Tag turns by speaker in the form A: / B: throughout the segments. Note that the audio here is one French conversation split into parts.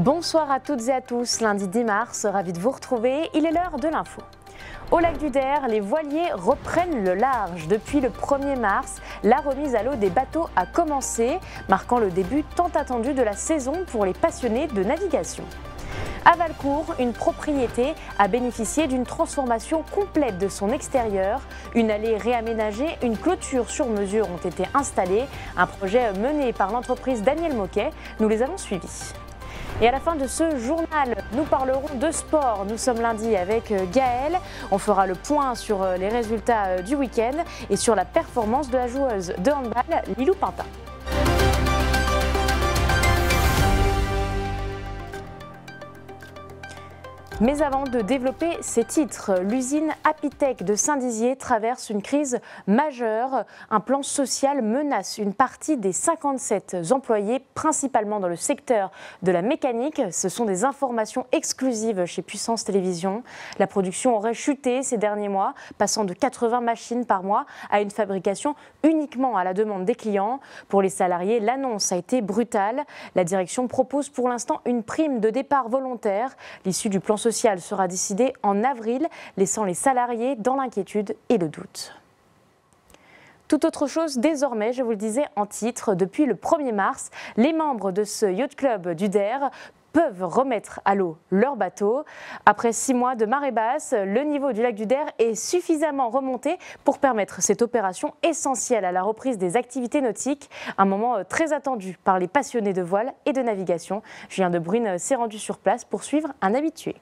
A: Bonsoir à toutes et à tous, lundi 10 mars, ravi de vous retrouver, il est l'heure de l'info. Au lac du Der, les voiliers reprennent le large. Depuis le 1er mars, la remise à l'eau des bateaux a commencé, marquant le début tant attendu de la saison pour les passionnés de navigation. À Valcourt, une propriété a bénéficié d'une transformation complète de son extérieur. Une allée réaménagée, une clôture sur mesure ont été installées. Un projet mené par l'entreprise Daniel Moquet. Nous les avons suivis. Et à la fin de ce journal, nous parlerons de sport. Nous sommes lundi avec Gaëlle. On fera le point sur les résultats du week-end et sur la performance de la joueuse de handball Lilou Pintin. Mais avant de développer ces titres, l'usine Apitech de Saint-Dizier traverse une crise majeure. Un plan social menace une partie des 57 employés, principalement dans le secteur de la mécanique. Ce sont des informations exclusives chez Puissance Télévisions. La production aurait chuté ces derniers mois, passant de 80 machines par mois à une fabrication uniquement à la demande des clients. Pour les salariés, l'annonce a été brutale. La direction propose pour l'instant une prime de départ volontaire. L'issue du plan social sera décidée en avril, laissant les salariés dans l'inquiétude et le doute. Tout autre chose désormais, je vous le disais en titre, depuis le 1er mars, les membres de ce yacht club du Der peuvent remettre à l'eau leur bateau. Après 6 mois de marée basse, le niveau du lac du Der est suffisamment remonté pour permettre cette opération essentielle à la reprise des activités nautiques. Un moment très attendu par les passionnés de voile et de navigation. Julien De Bruyne s'est rendu sur place pour suivre un habitué.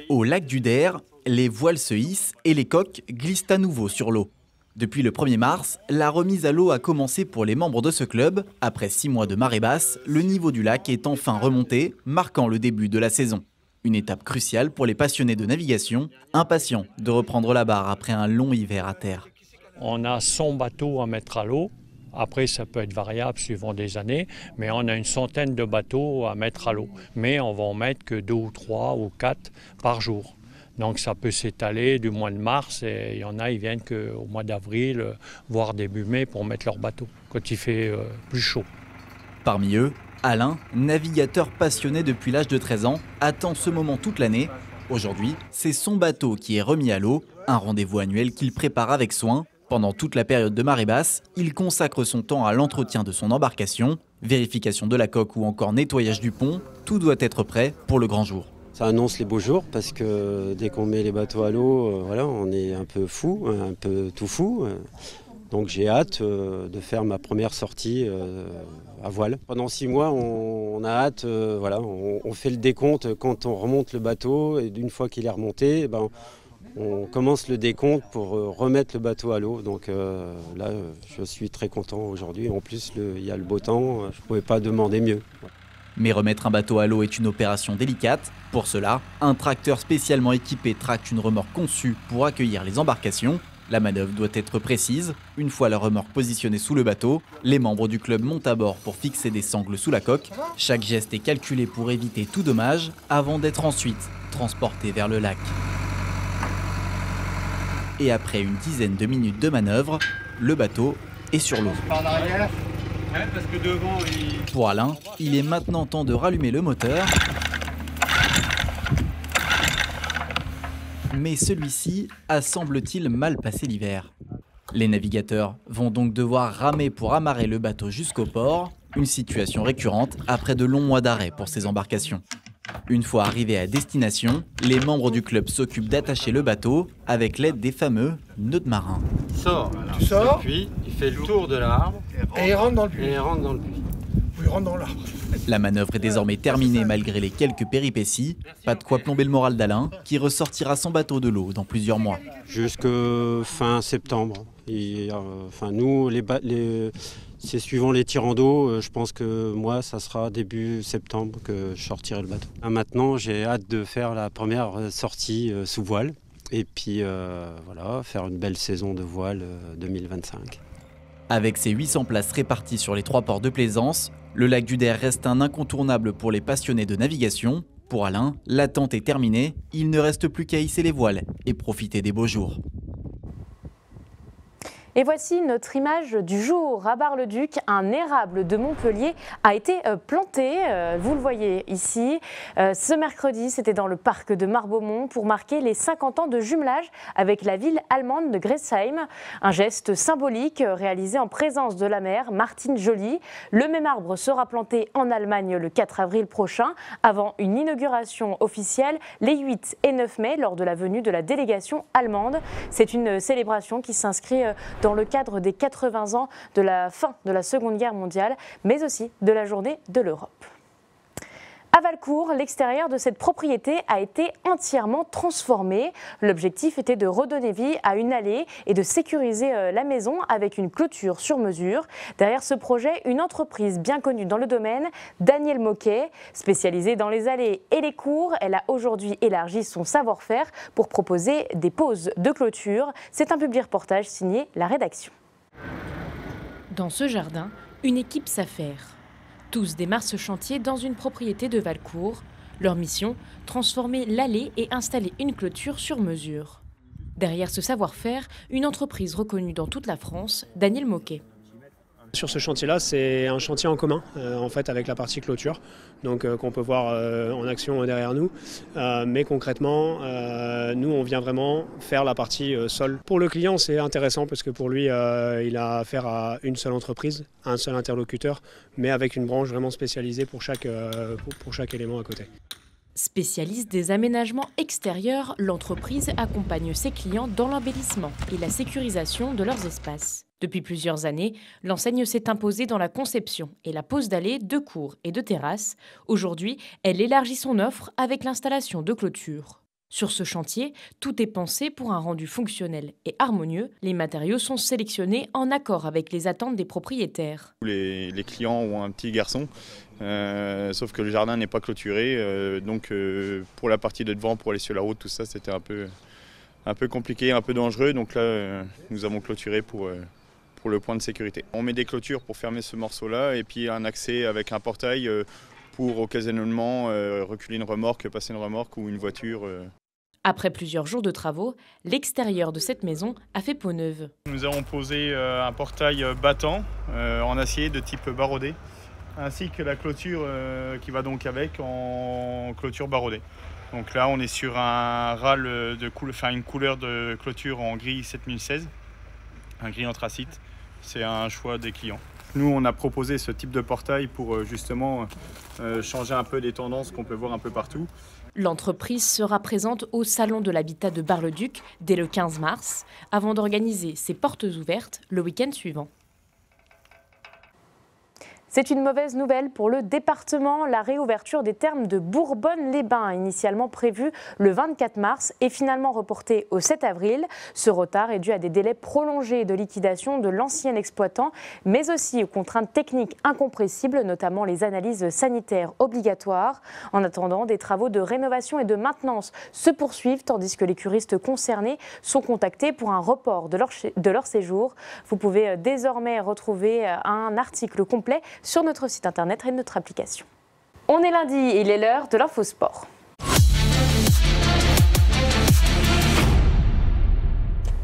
B: Au lac du Der, les voiles se hissent et les coques glissent à nouveau sur l'eau. Depuis le 1er mars, la remise à l'eau a commencé pour les membres de ce club. Après 6 mois de marée basse, le niveau du lac est enfin remonté, marquant le début de la saison. Une étape cruciale pour les passionnés de navigation, impatients de reprendre la barre après un long hiver à terre.
C: On a 100 bateaux à mettre à l'eau. Après, ça peut être variable suivant des années, mais on a une centaine de bateaux à mettre à l'eau. Mais on va en mettre que 2 ou 3 ou 4 par jour. Donc ça peut s'étaler du mois de mars et il y en a, ils viennent qu'au mois d'avril, voire début mai pour mettre leur bateau, quand il fait plus chaud.
B: Parmi eux, Alain, navigateur passionné depuis l'âge de 13 ans, attend ce moment toute l'année. Aujourd'hui, c'est son bateau qui est remis à l'eau, un rendez-vous annuel qu'il prépare avec soin. Pendant toute la période de marée basse, il consacre son temps à l'entretien de son embarcation, vérification de la coque ou encore nettoyage du pont. Tout doit être prêt pour le grand jour.
D: Ça annonce les beaux jours parce que dès qu'on met les bateaux à l'eau, voilà, on est un peu fou, un peu tout fou. Donc j'ai hâte de faire ma première sortie à voile. Pendant 6 mois, on a hâte, voilà, on fait le décompte quand on remonte le bateau et une fois qu'il est remonté, on commence le décompte pour remettre le bateau à l'eau. Donc là, je suis très content aujourd'hui. En plus, il y a le beau temps, je ne pouvais pas demander mieux.
B: Mais remettre un bateau à l'eau est une opération délicate. Pour cela, un tracteur spécialement équipé tracte une remorque conçue pour accueillir les embarcations. La manœuvre doit être précise. Une fois la remorque positionnée sous le bateau, les membres du club montent à bord pour fixer des sangles sous la coque. Chaque geste est calculé pour éviter tout dommage avant d'être ensuite transporté vers le lac. Et après une dizaine de minutes de manœuvre, le bateau est sur l'eau. Pour Alain, il est maintenant temps de rallumer le moteur. Mais celui-ci a, semble-t-il, mal passé l'hiver. Les navigateurs vont donc devoir ramer pour amarrer le bateau jusqu'au port, une situation récurrente après de longs mois d'arrêt pour ces embarcations. Une fois arrivés à destination, les membres du club s'occupent d'attacher le bateau avec l'aide des fameux nœuds de marin.
E: Tu sors,
D: Puis il fait le tour de l'arbre
E: et il rentre dans le puits. Ou il rentre dans l'arbre.
B: La manœuvre est désormais terminée malgré les quelques péripéties. Pas de quoi plomber le moral d'Alain, qui ressortira son bateau de l'eau dans plusieurs mois.
D: Jusque fin septembre. Et, nous, c'est suivant les tirants d'eau. Je pense que moi, ça sera début septembre que je sortirai le bateau. Maintenant, j'ai hâte de faire la première sortie sous voile. Et puis, voilà, faire une belle saison de voile 2025.
B: Avec ses 800 places réparties sur les 3 ports de plaisance, le lac du Der reste un incontournable pour les passionnés de navigation. Pour Alain, l'attente est terminée, il ne reste plus qu'à hisser les voiles et profiter des beaux jours.
A: Et voici notre image du jour. À Bar-le-Duc, un érable de Montpellier a été planté. Vous le voyez ici. Ce mercredi, c'était dans le parc de Marbeaumont pour marquer les 50 ans de jumelage avec la ville allemande de Gressheim. Un geste symbolique réalisé en présence de la maire Martine Joly. Le même arbre sera planté en Allemagne le 4 avril prochain avant une inauguration officielle les 8 et 9 mai lors de la venue de la délégation allemande. C'est une célébration qui s'inscrit dans le cadre des 80 ans de la fin de la Seconde Guerre mondiale, mais aussi de la Journée de l'Europe. À Valcourt, l'extérieur de cette propriété a été entièrement transformé. L'objectif était de redonner vie à une allée et de sécuriser la maison avec une clôture sur mesure. Derrière ce projet, une entreprise bien connue dans le domaine, Daniel Moquet. Spécialisée dans les allées et les cours, elle a aujourd'hui élargi son savoir-faire pour proposer des poses de clôture. C'est un public reportage signé La Rédaction.
F: Dans ce jardin, une équipe s'affaire. Tous démarrent ce chantier dans une propriété de Valcourt. Leur mission, transformer l'allée et installer une clôture sur mesure. Derrière ce savoir-faire, une entreprise reconnue dans toute la France, Daniel Moquet.
G: Sur ce chantier-là, c'est un chantier en commun, en fait, avec la partie clôture, donc qu'on peut voir en action derrière nous. Mais concrètement, nous, on vient vraiment faire la partie sol. Pour le client, c'est intéressant parce que pour lui, il a affaire à une seule entreprise, un seul interlocuteur, mais avec une branche vraiment spécialisée pour chaque élément à côté.
F: Spécialiste des aménagements extérieurs, l'entreprise accompagne ses clients dans l'embellissement et la sécurisation de leurs espaces. Depuis plusieurs années, l'enseigne s'est imposée dans la conception et la pose d'allées, de cours et de terrasses. Aujourd'hui, elle élargit son offre avec l'installation de clôtures. Sur ce chantier, tout est pensé pour un rendu fonctionnel et harmonieux. Les matériaux sont sélectionnés en accord avec les attentes des propriétaires.
H: Les clients ont un petit garçon, sauf que le jardin n'est pas clôturé. Donc pour la partie de devant, pour aller sur la route, tout ça, c'était un peu compliqué, un peu dangereux. Donc là, nous avons clôturé pour le point de sécurité. On met des clôtures pour fermer ce morceau-là et puis un accès avec un portail pour occasionnellement reculer une remorque, passer une remorque ou une voiture.
F: Après plusieurs jours de travaux, l'extérieur de cette maison a fait peau neuve.
H: Nous avons posé un portail battant en acier de type barodé, ainsi que la clôture qui va donc avec en clôture barodée. Donc là, on est sur un râle une couleur de clôture en gris 7016, un gris anthracite. C'est un choix des clients. Nous, on a proposé ce type de portail pour justement changer un peu des tendances qu'on peut voir un peu partout.
F: L'entreprise sera présente au Salon de l'Habitat de Bar-le-Duc dès le 15 mars, avant d'organiser ses portes ouvertes le week-end suivant.
A: C'est une mauvaise nouvelle pour le département. La réouverture des thermes de Bourbonne-les-Bains, initialement prévue le 24 mars, est finalement reportée au 7 avril. Ce retard est dû à des délais prolongés de liquidation de l'ancien exploitant, mais aussi aux contraintes techniques incompressibles, notamment les analyses sanitaires obligatoires. En attendant, des travaux de rénovation et de maintenance se poursuivent, tandis que les curistes concernés sont contactés pour un report de leur séjour. Vous pouvez désormais retrouver un article complet sur notre site internet et notre application. On est lundi et il est l'heure de l'Infosport.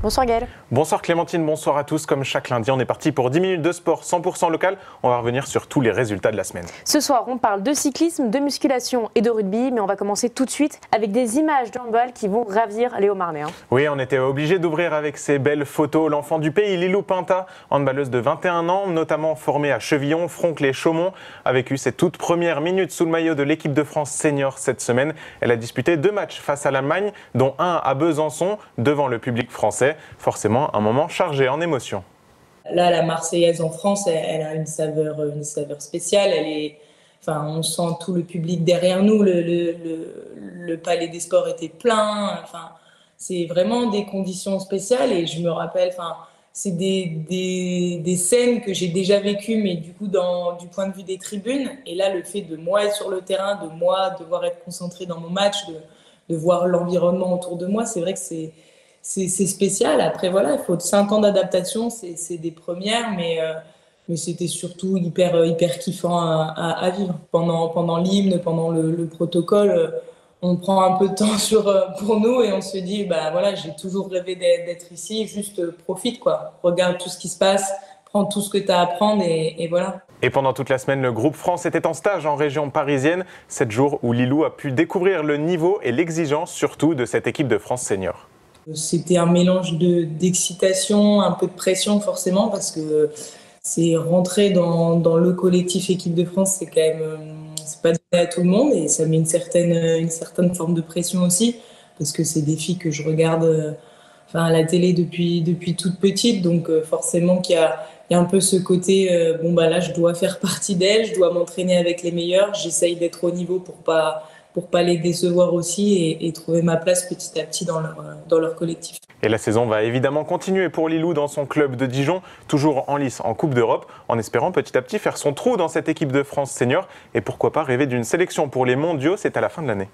A: Bonsoir Gaël.
I: Bonsoir Clémentine, bonsoir à tous. Comme chaque lundi, on est parti pour 10 minutes de sport 100% local. On va revenir sur tous les résultats de la semaine.
A: Ce soir, on parle de cyclisme, de musculation et de rugby, mais on va commencer tout de suite avec des images de handball qui vont ravir Léo Marnet.
I: Oui, on était obligé d'ouvrir avec ces belles photos. L'enfant du pays, Lilou Pinta, handballeuse de 21 ans, notamment formée à Chevillon, Froncles et Chaumont, a vécu ses toutes premières minutes sous le maillot de l'équipe de France senior cette semaine. Elle a disputé 2 matchs face à l'Allemagne, dont un à Besançon, devant le public français. Forcément, un moment chargé en émotions.
J: Là, la Marseillaise en France, elle a une saveur spéciale. On sent tout le public derrière nous. Le Palais des Sports était plein. C'est vraiment des conditions spéciales. Et je me rappelle, c'est des scènes que j'ai déjà vécues, mais du coup, du point de vue des tribunes. Et là, le fait de moi être sur le terrain, de moi devoir être concentré dans mon match, de voir l'environnement autour de moi, c'est vrai que c'est spécial. Après, voilà, il faut 5 ans d'adaptation, c'est des premières, mais c'était surtout hyper kiffant à vivre. Pendant l'hymne, pendant le protocole, on prend un peu de temps pour nous et on se dit, bah voilà, j'ai toujours rêvé d'être ici, juste profite, quoi. Regarde tout ce qui se passe, prends tout ce que tu as à prendre et voilà.
I: Et pendant toute la semaine, le groupe France était en stage en région parisienne, 7 jours où Lilou a pu découvrir le niveau et l'exigence surtout de cette équipe de France senior.
J: C'était un mélange d'excitation, un peu de pression forcément, parce que c'est rentrer dans le collectif équipe de France, c'est quand même, c'est pas donné à tout le monde et ça met une certaine forme de pression aussi, parce que c'est des filles que je regarde à la télé depuis toute petite, donc forcément qu'il y a un peu ce côté, là je dois faire partie d'elles, je dois m'entraîner avec les meilleurs, j'essaye d'être au niveau pour pas les décevoir aussi et trouver ma place petit à petit dans leur collectif.
I: Et la saison va évidemment continuer pour Lilou dans son club de Dijon, toujours en lice en Coupe d'Europe, en espérant petit à petit faire son trou dans cette équipe de France senior et pourquoi pas rêver d'une sélection pour les mondiaux, c'est à la fin de l'année.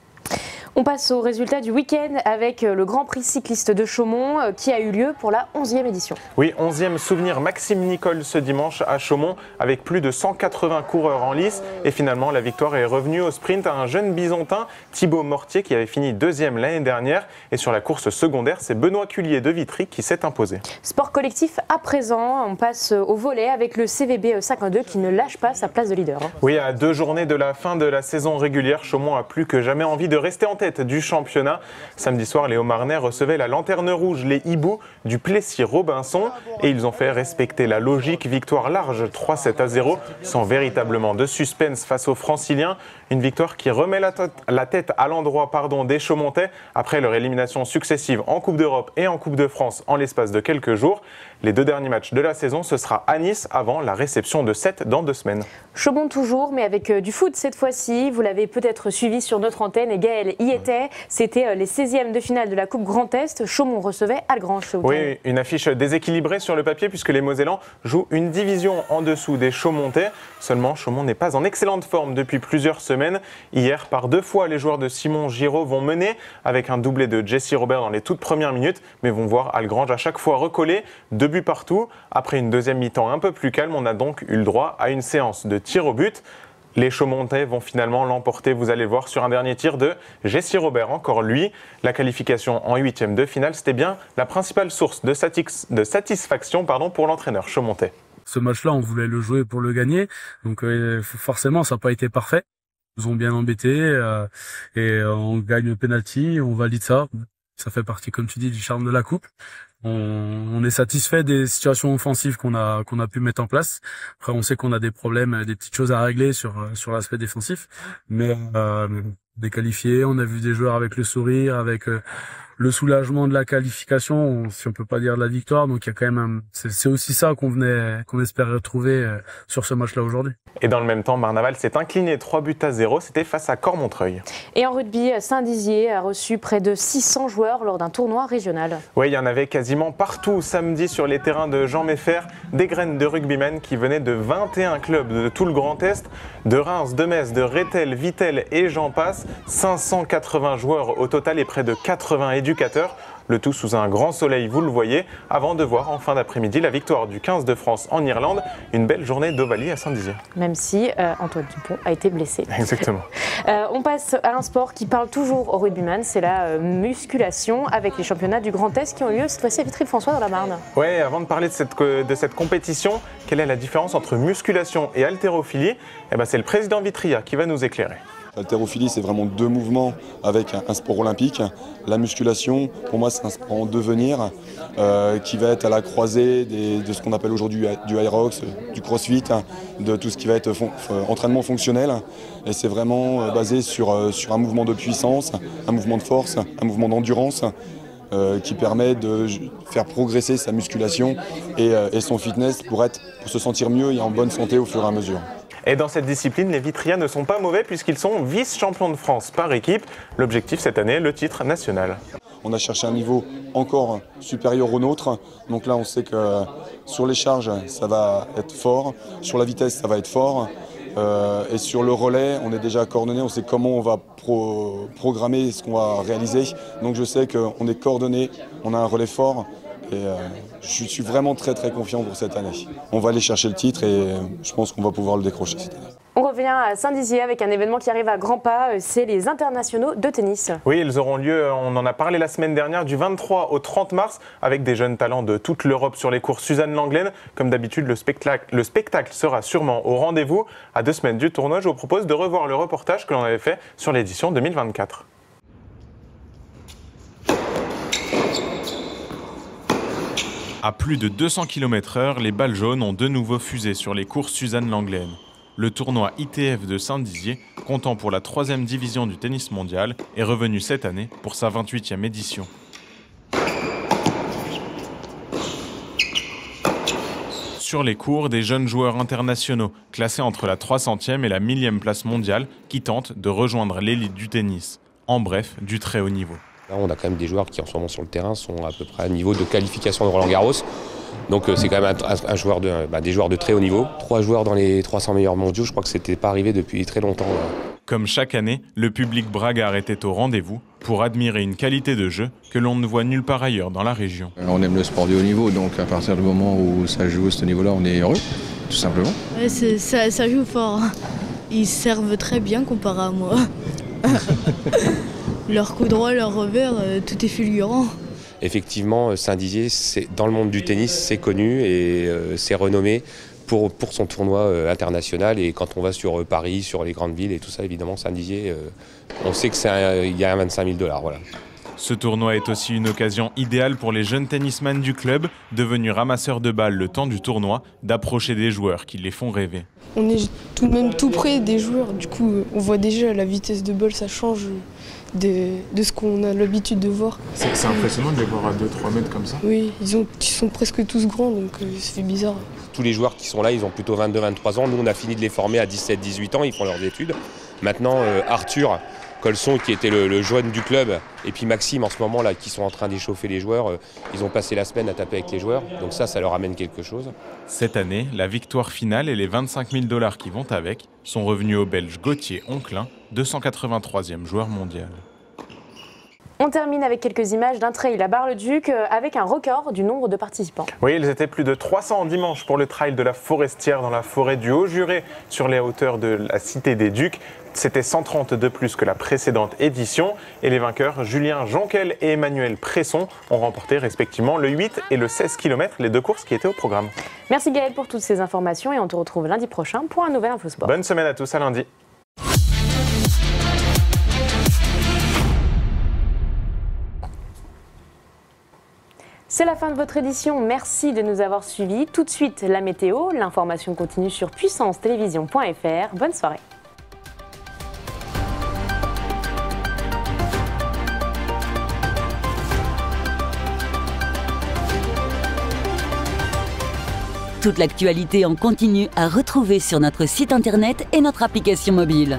A: On passe aux résultats du week-end avec le Grand Prix cycliste de Chaumont qui a eu lieu pour la 11e édition.
I: Oui, 11e souvenir Maxime Nicole ce dimanche à Chaumont avec plus de 180 coureurs en lice. Et finalement, la victoire est revenue au sprint à un jeune bisontin, Thibaut Mortier, qui avait fini 2e l'année dernière. Et sur la course secondaire, c'est Benoît Cullier de Vitry qui s'est imposé.
A: Sport collectif à présent, on passe au volley avec le CVB 52 qui ne lâche pas sa place de leader.
I: Oui, à 2 journées de la fin de la saison régulière, Chaumont a plus que jamais envie de rester en tête du championnat. Samedi soir, les Haut-Marnais recevaient la lanterne rouge, les hiboux du Plessis-Robinson, et ils ont fait respecter la logique. Victoire large 3-7-0, sans véritablement de suspense face aux Franciliens. Une victoire qui remet la tête à l'endroit des Chaumontais après leur élimination successive en Coupe d'Europe et en Coupe de France en l'espace de quelques jours. Les 2 derniers matchs de la saison, ce sera à Nice avant la réception de 7 dans 2 semaines.
A: Chaumont toujours, mais avec du foot cette fois-ci. Vous l'avez peut-être suivi sur notre antenne et Gaël y était. C'était les 16e de finale de la Coupe Grand Est. Chaumont recevait Algrange.
I: Oui, une affiche déséquilibrée sur le papier puisque les Mosellans jouent une division en dessous des Chaumontais. Seulement, Chaumont n'est pas en excellente forme depuis plusieurs semaines. Hier, par 2 fois, les joueurs de Simon Giraud vont mener avec un doublé de Jessie Robert dans les toutes premières minutes, mais vont voir Algrange à chaque fois recoller. 2 buts partout. Après une deuxième mi-temps un peu plus calme, on a donc eu le droit à une séance de tirs au but. Les Chaumontais vont finalement l'emporter, vous allez le voir, sur un dernier tir de Jessie Robert. Encore lui, la qualification en 8e de finale, c'était bien la principale source de satisfaction pour l'entraîneur chaumontais.
K: Ce match-là, on voulait le jouer pour le gagner, donc forcément, ça n'a pas été parfait. Ils nous ont bien embêtés et on gagne le penalty, on valide ça. Ça fait partie, comme tu dis, du charme de la coupe. On est satisfait des situations offensives qu'on a pu mettre en place. Après, on sait qu'on a des problèmes, des petites choses à régler sur l'aspect défensif, mais des qualifiés, on a vu des joueurs avec le sourire, avec le soulagement de la qualification, si on peut pas dire de la victoire. Donc il y a quand même c'est aussi ça qu'on espère retrouver sur ce match-là aujourd'hui.
I: Et dans le même temps, Marnaval s'est incliné 3-0, c'était face à Cormontreuil.
A: Et en rugby, Saint-Dizier a reçu près de 600 joueurs lors d'un tournoi régional.
I: Oui, il y en avait quasiment partout samedi sur les terrains de Jean Meffert, des graines de rugbymen qui venaient de 21 clubs de tout le Grand Est, de Reims, de Metz, de Rethel, Vittel et j'en passe. 580 joueurs au total et près de 80 éducateurs. Le tout sous un grand soleil, vous le voyez, avant de voir en fin d'après-midi la victoire du 15 de France en Irlande. Une belle journée d'Ovalie à Saint-Dizier.
A: Même si Antoine Dupont a été blessé.
I: Exactement.
A: On passe à un sport qui parle toujours aux rugbyman, c'est la musculation avec les championnats du Grand Est qui ont lieu cette fois-ci à Vitry-le-François dans la Marne.
I: Oui, avant de parler de cette compétition, quelle est la différence entre musculation et haltérophilie ? C'est le président Vitria qui va nous éclairer.
L: L'haltérophilie, c'est vraiment 2 mouvements avec un sport olympique. La musculation, pour moi, c'est un sport en devenir qui va être à la croisée de ce qu'on appelle aujourd'hui du Aerox, du crossfit, de tout ce qui va être entraînement fonctionnel. Et c'est vraiment basé sur un mouvement de puissance, un mouvement de force, un mouvement d'endurance qui permet de faire progresser sa musculation et son fitness pour se sentir mieux et en bonne santé au fur et à mesure.
I: Et dans cette discipline, les Vitriens ne sont pas mauvais puisqu'ils sont vice-champions de France par équipe. L'objectif cette année, le titre national.
L: On a cherché un niveau encore supérieur au nôtre. Donc là, on sait que sur les charges, ça va être fort. Sur la vitesse, ça va être fort. Et sur le relais, on est déjà coordonné. On sait comment on va programmer ce qu'on va réaliser. Donc je sais qu'on est coordonné, on a un relais fort. Et je suis vraiment très confiant pour cette année. On va aller chercher le titre et je pense qu'on va pouvoir le décrocher cette année.
A: On revient à Saint-Dizier avec un événement qui arrive à grands pas, c'est les internationaux de tennis.
I: Oui, ils auront lieu, on en a parlé la semaine dernière, du 23 au 30 mars, avec des jeunes talents de toute l'Europe sur les cours Suzanne Lenglen. Comme d'habitude, le spectacle sera sûrement au rendez-vous. À 2 semaines du tournoi, je vous propose de revoir le reportage que l'on avait fait sur l'édition 2024. À plus de 200 km/h, les balles jaunes ont de nouveau fusé sur les cours Suzanne Lenglen. Le tournoi ITF de Saint-Dizier, comptant pour la 3e division du tennis mondial, est revenu cette année pour sa 28e édition. Sur les cours, des jeunes joueurs internationaux, classés entre la 300e et la 1000e place mondiale, qui tentent de rejoindre l'élite du tennis. En bref, du très haut niveau.
M: Là, on a quand même des joueurs qui en ce moment sur le terrain sont à peu près à niveau de qualification de Roland-Garros. Donc c'est quand même des joueurs de très haut niveau. 3 joueurs dans les 300 meilleurs mondiaux, je crois que c'était pas arrivé depuis très longtemps.
I: Comme chaque année, le public bragard était au rendez-vous pour admirer une qualité de jeu que l'on ne voit nulle part ailleurs dans la région.
N: On aime le sport de haut niveau, donc à partir du moment où ça joue à ce niveau-là, on est heureux, tout simplement.
O: Ouais, ça joue fort. Ils servent très bien comparé à moi. Leur coup droit, leur revers, tout est fulgurant.
M: Effectivement, Saint-Dizier, dans le monde du tennis, c'est connu et c'est renommé pour son tournoi international. Et quand on va sur Paris, sur les grandes villes et tout ça, évidemment, Saint-Dizier, on sait qu'il y a un 25 000 $. Voilà.
I: Ce tournoi est aussi une occasion idéale pour les jeunes tennisman du club, devenus ramasseurs de balles le temps du tournoi, d'approcher des joueurs qui les font rêver.
P: On est tout de même tout près des joueurs, du coup on voit déjà la vitesse de balle, ça change de ce qu'on a l'habitude de voir.
N: C'est impressionnant de les voir à 2-3 mètres comme ça.
P: Oui, ils sont presque tous grands, donc ça fait bizarre.
M: Tous les joueurs qui sont là, ils ont plutôt 22-23 ans. Nous, on a fini de les former à 17-18 ans, ils font leurs études. Maintenant, Arthur Colson, qui était le jeune du club, et puis Maxime, en ce moment, là, qui sont en train d'échauffer les joueurs, ils ont passé la semaine à taper avec les joueurs. Donc ça leur amène quelque chose.
I: Cette année, la victoire finale et les 25 000 $ qui vont avec sont revenus au Belge Gauthier Onklin, 283e joueur mondial.
A: On termine avec quelques images d'un trail à Bar-le-Duc avec un record du nombre de participants.
I: Oui, ils étaient plus de 300 dimanche pour le trail de la Forestière dans la forêt du Haut-Juré sur les hauteurs de la Cité des Ducs. C'était 130 de plus que la précédente édition et les vainqueurs Julien Jonquel et Emmanuel Presson ont remporté respectivement le 8 et le 16 km, les 2 courses qui étaient au programme.
A: Merci Gaël pour toutes ces informations et on te retrouve lundi prochain pour un nouvel Infosport.
I: Bonne semaine à tous, à lundi.
A: C'est la fin de votre édition, merci de nous avoir suivis. Tout de suite, la météo, l'information continue sur puissancetélévision.fr. Bonne soirée.
Q: Toute l'actualité en continu à retrouver sur notre site internet et notre application mobile.